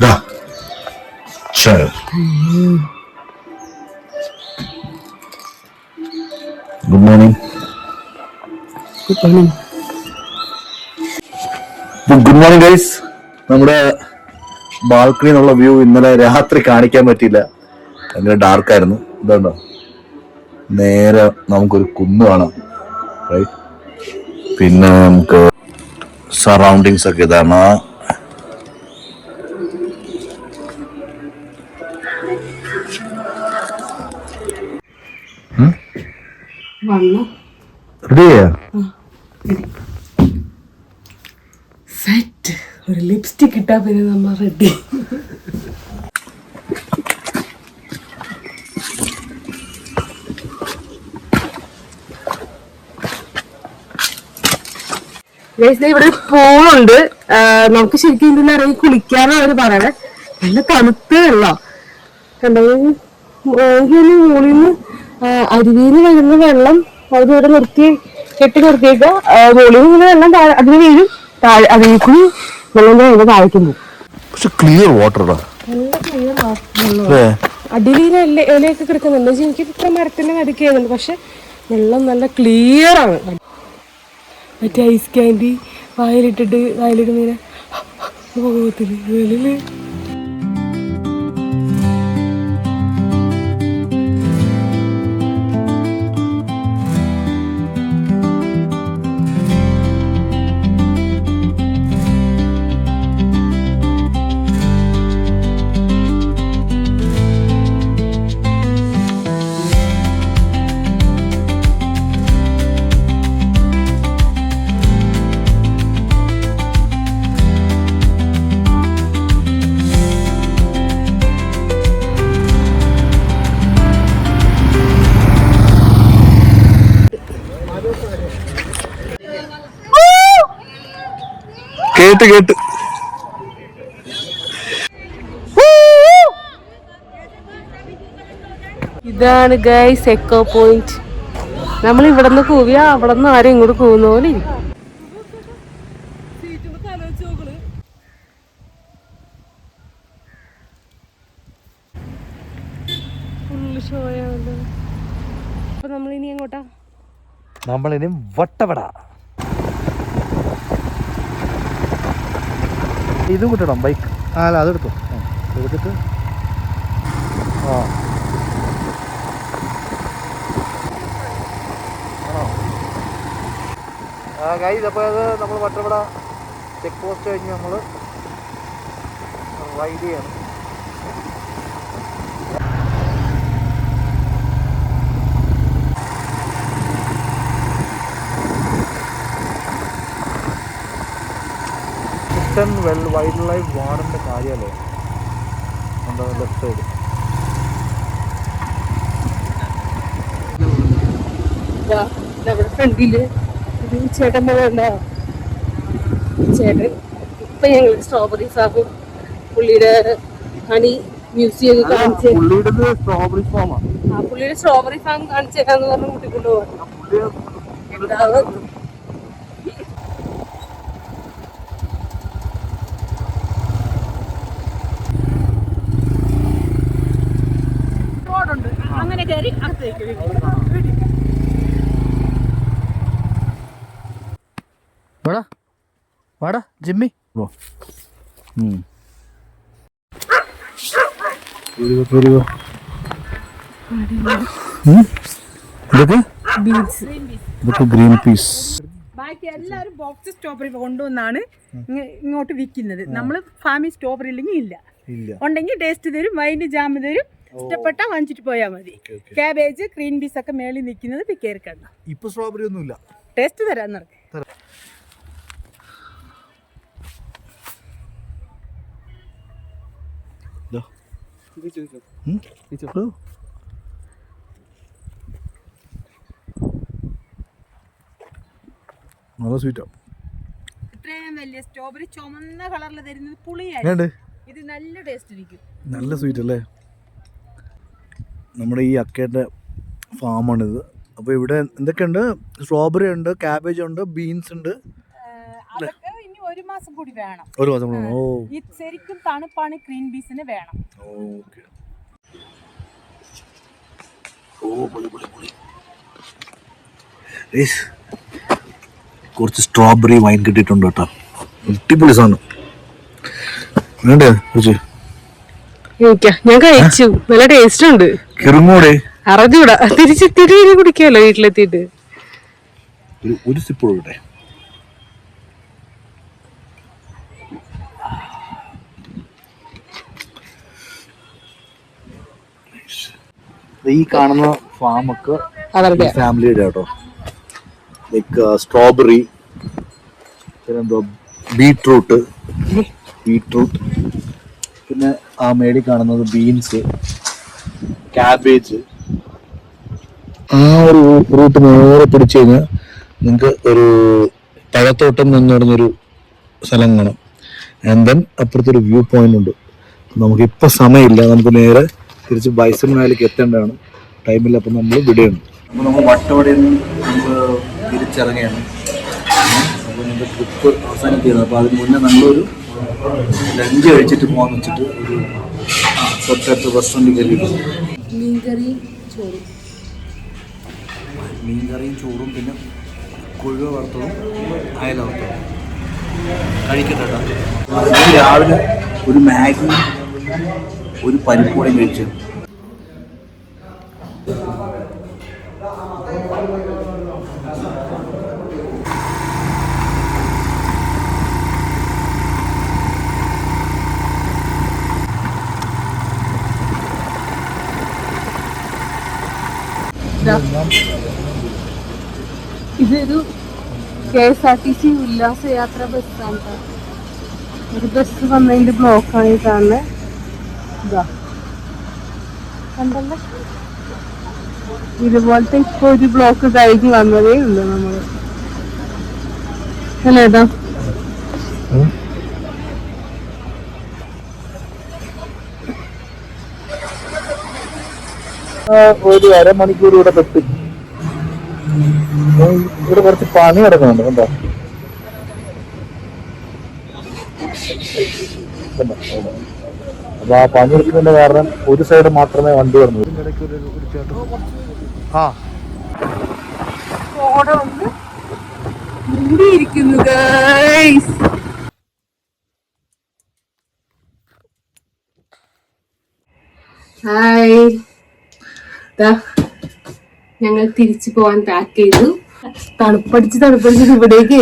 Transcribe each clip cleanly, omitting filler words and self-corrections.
Da. Sure. Good morning. Good morning. Good morning, guys. നമ്മുടെ balcony എന്നുള്ള view ഇന്നലെ രാത്രി കാണിക്കാൻ പറ്റിയില്ല, ഭയങ്കര ഡാർക്കായിരുന്നു. ഇതുണ്ടോ, നേരെ നമുക്കൊരു കുന്ന് കാണാം. റൈറ്റ്, പിന്നെ നമുക്ക് സറൗണ്ടിങ്സ് ഒക്കെ ഇതാണ്. സെറ്റ് ഒരു ലിപ്സ്റ്റിക് ഇട്ടാ പിന്നെ നമ്മൾ റെഡി. ഇവിടെ പൂളുണ്ട്. നമുക്ക് ശരിക്കും ഇതിൽ ഇറങ്ങി കുളിക്കാനാണ് അവര് പറയണേ. നല്ല തണുത്ത വെള്ളം കണ്ടോ. മുകളിൽ നിന്ന് അരുവിയിൽ വരുന്ന വെള്ളം അവരിവിടെ കെട്ടി നിർത്തിയേക്ക. മുകളിൽ നിന്ന് വെള്ളം അതിന് വീഴും, അതിൽ കൂടി വെള്ളം അതിന്റെ താഴേക്കുന്നു. ക്ലിയർ വാട്ടർ, നല്ല ക്ലിയർ വെള്ളം. അടിയിൽ ഇലയൊക്കെ കിടക്കുന്നുണ്ട്. എനിക്ക് ഇത്ര മരത്തിന്റെ നടുക്കായിരുന്നു, പക്ഷെ വെള്ളം നല്ല ക്ലിയർ ആണ്. മറ്റേ ഐസ് ക്യാൻഡി വായിലിടുന്നതിനെ മുഖത്തില് വെളിയില് കേട്ട് ഇതാണ് ഗൈസ് എക്കോ പോയിന്റ്. നമ്മൾ ഇവിടെ നിന്ന് കൂവിയാ അവിടെ നിന്ന് ആരും ഇങ്ങോട്ട് കൂവുന്ന പോലെ ഇരിക്കും. അപ്പൊ നമ്മളിനി എങ്ങോട്ടാ? നമ്മളിനി വട്ടവട. ഇതും കിട്ടണം ബൈക്ക്. അല്ല, അതെടുത്തു. എടുത്തിട്ട് അപ്പോൾ അത് നമ്മൾ വട്ടവട ചെക്ക് പോസ്റ്റ് കഴിഞ്ഞ് നമ്മൾ റൈഡ് ചെയ്യണം. വൈൽഡ് ലൈഫ് വാർഡിൻ്റെ കാര്യമല്ലേ, എന്താ ലെഫ്റ്റ് സൈഡ്. നമ്മുടെ ഫ്രണ്ടില് ഒരു ചേട്ടൻ പോകണ്ടോ. ചേട്ടൻ ഇപ്പൊ ഞങ്ങൾ സ്ട്രോബെറി ഫാമും പുള്ളിയുടെ ഹണി മ്യൂസിയം ഒക്കെ കാണിച്ച് പുള്ളിയുടെ സ്ട്രോബെറി ഫാം കാണിച്ചേക്കാന്ന് പറഞ്ഞ് കൂട്ടിക്കൊണ്ട് പോകാം. അങ്ങനെ കയറി അകത്തേക്ക് വാടാ ജിമ്മി. Green peas. ബാക്കി എല്ലാവരും ബോക്സ് സ്ട്രോബെറി കൊണ്ടുവന്നാണ് ഇങ്ങോട്ട് വിൽക്കുന്നത്. നമ്മൾ ഫാമിൽ സ്ട്രോബെറി ഇല്ലെങ്കിൽ ഇല്ല, ഉണ്ടെങ്കിൽ ടേസ്റ്റ് തരും, വൈൻ്റെ ജാം തരും. ഇഷ്ടപ്പെട്ടാ വാങ്ങിച്ചിട്ട് പോയാൽ മതി. ക്യാബേജ് ഗ്രീൻ പീസ് ഒക്കെ മേളിൽ നിൽക്കുന്നത് കയറിക്കണ്ട. ഇപ്പൊ സ്ട്രോബെറി ഒന്നുമില്ല, ടേസ്റ്റ് തരാൻ നടക്കും. നല്ല സ്വീറ്റാ. ഇത്രയും വലിയ സ്ട്രോബെറി ചുമന്ന കളറിൽ തരുന്നത് പുളിയാണ്. ഇത് നല്ല ടേസ്റ്റ് ഇരിക്കും. നല്ല സ്വീറ്റ് അല്ലേ. നമ്മുടെ ഈ അക്കേൻ്റെ ഫാമാണിത്. അപ്പോൾ ഇവിടെ എന്തൊക്കെയുണ്ട്? സ്ട്രോബെറി ഉണ്ട്, ക്യാബേജ് ഉണ്ട്, ബീൻസ് ഉണ്ട്. അതൊക്കെ ഇനി ഒരു മാസം കൂടി വേണം. ഒരു മാസം കൂടി. ഓ ഈ ശരിക്കും തണുപ്പാണ് ഗ്രീൻ പീസിന് വേണം. ഓക്കെ. ഓ പൊളി പൊളി പൊളി. കുറച്ച് സ്ട്രോബെറി വൈൻ കിട്ടിയിട്ടുണ്ട് കേട്ടോ. അടിപൊളി സാധനം. വേണ്ടേ കുറച്ച്? ഞാൻ കഴിച്ചു, നല്ല ടേസ്റ്റ് ഉണ്ട്. കിറുങ്ങോടെ അറിഞ്ഞൂടാ, തിരിച്ച് കുടിക്കാമല്ലോ വീട്ടിലെത്തിയിട്ട്. ഒരു സിപ്പ് കൊടുക്കട്ടെ. ഈ കാണുന്ന ഫാമൊക്കെ ഫാമിലിയുടെ കേട്ടോ. ലൈക്ക് സ്ട്രോബെറി, പിന്നെന്തോ ബീട്രൂട്ട്, പിന്നെ ആ മേളിൽ കാണുന്നത് ബീൻസ്, ക്യാബേജ്. ആ ഒരു റൂട്ട് നേരെ പിടിച്ചു കഴിഞ്ഞാൽ നിങ്ങൾക്ക് ഒരു പഴത്തോട്ടം എന്ന് പറഞ്ഞൊരു സ്ഥലം കാണാം. ആൻഡ് ദെൻ അപ്പുറത്തൊരു വ്യൂ പോയിന്റ് ഉണ്ട്. നമുക്കിപ്പോൾ സമയമില്ല, നമുക്ക് നേരെ തിരിച്ച് ബൈസൺ വാലിക്ക് എത്തേണ്ടതാണ്. ടൈമില്ല, അപ്പം നമ്മൾ വിടുകയാണ്. അപ്പോൾ നമ്മൾ വട്ടവടയിൽ നിന്ന് നമുക്ക് തിരിച്ചിറങ്ങുകയാണ്. അപ്പോൾ നമ്മുടെ ട്രിപ്പ് അവസാനിക്കുകയാണ്. അപ്പോൾ അതിന് മുന്നേ നമ്മളൊരു ലഞ്ച് കഴിച്ചിട്ട് പോകാമെന്ന് വെച്ചിട്ട് ഒരു തൊട്ടടുത്ത് റെസ്റ്റോറൻറ്റിൽ കയറിയിട്ട് മീൻകറിയും ചോറും പിന്നെ കൊഴുവ വറുത്തതും അയല വറുത്തതും കഴിക്കട്ടെ. രാവിലെ ഒരു മാഗി ഒരു പരിപ്പൂടെ കഴിച്ചു. ഇതൊരു KSRTC ഉല്ലാസയാത്ര ബസ്സാണ്. ഒരു ബസ് വന്നതിന്റെ ബ്ലോക്കാണ് ഈ കാണുന്നത്. ഇതാ കണ്ടല്ലേ, ഇതുപോലത്തെ ഇപ്പൊ ഒരു ബ്ലോക്ക് കഴിഞ്ഞ് വന്നതേ ഉള്ളൂ നമ്മള്. അല്ലേ ഏതാ ഒരു അരമണിക്കൂർ ഇവിടെ പെട്ട്. ഇവിടെ കുറച്ച് പണി കിടക്കുന്നുണ്ട് കണ്ടോ. അപ്പൊ ആ പണി എടുക്കുന്നതിന്റെ കാരണം ഒരു സൈഡ് മാത്രമേ വണ്ടി വന്നു. ആ മൂടിയിരിക്കുന്നു ഗൈസ്. ഹായ്, ഞങ്ങൾ തിരിച്ചു പോവാൻ പാക്ക് ചെയ്തു. തണുപ്പടിച്ച് ഇവിടേക്ക്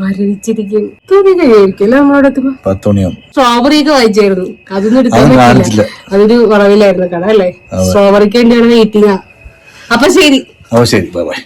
മരവിച്ചിരിക്കും. തോന്നി കഴിയായിരിക്കും അല്ലേ നമ്മളോട് എത്തുമ്പോ. 10 മണിയാവും. സ്ട്രോബെറി ഒക്കെ വായിച്ചായിരുന്നു, അതൊന്നും എടുക്കാൻ പറ്റില്ല. അതൊരു കുറവിലായിരുന്നു കട അല്ലേ. സ്ട്രോബെറിക്ക് വേണ്ടിയാണ് വെയിറ്റിംഗ്. അപ്പൊ ശരി. ശരി, ബൈ ബൈ.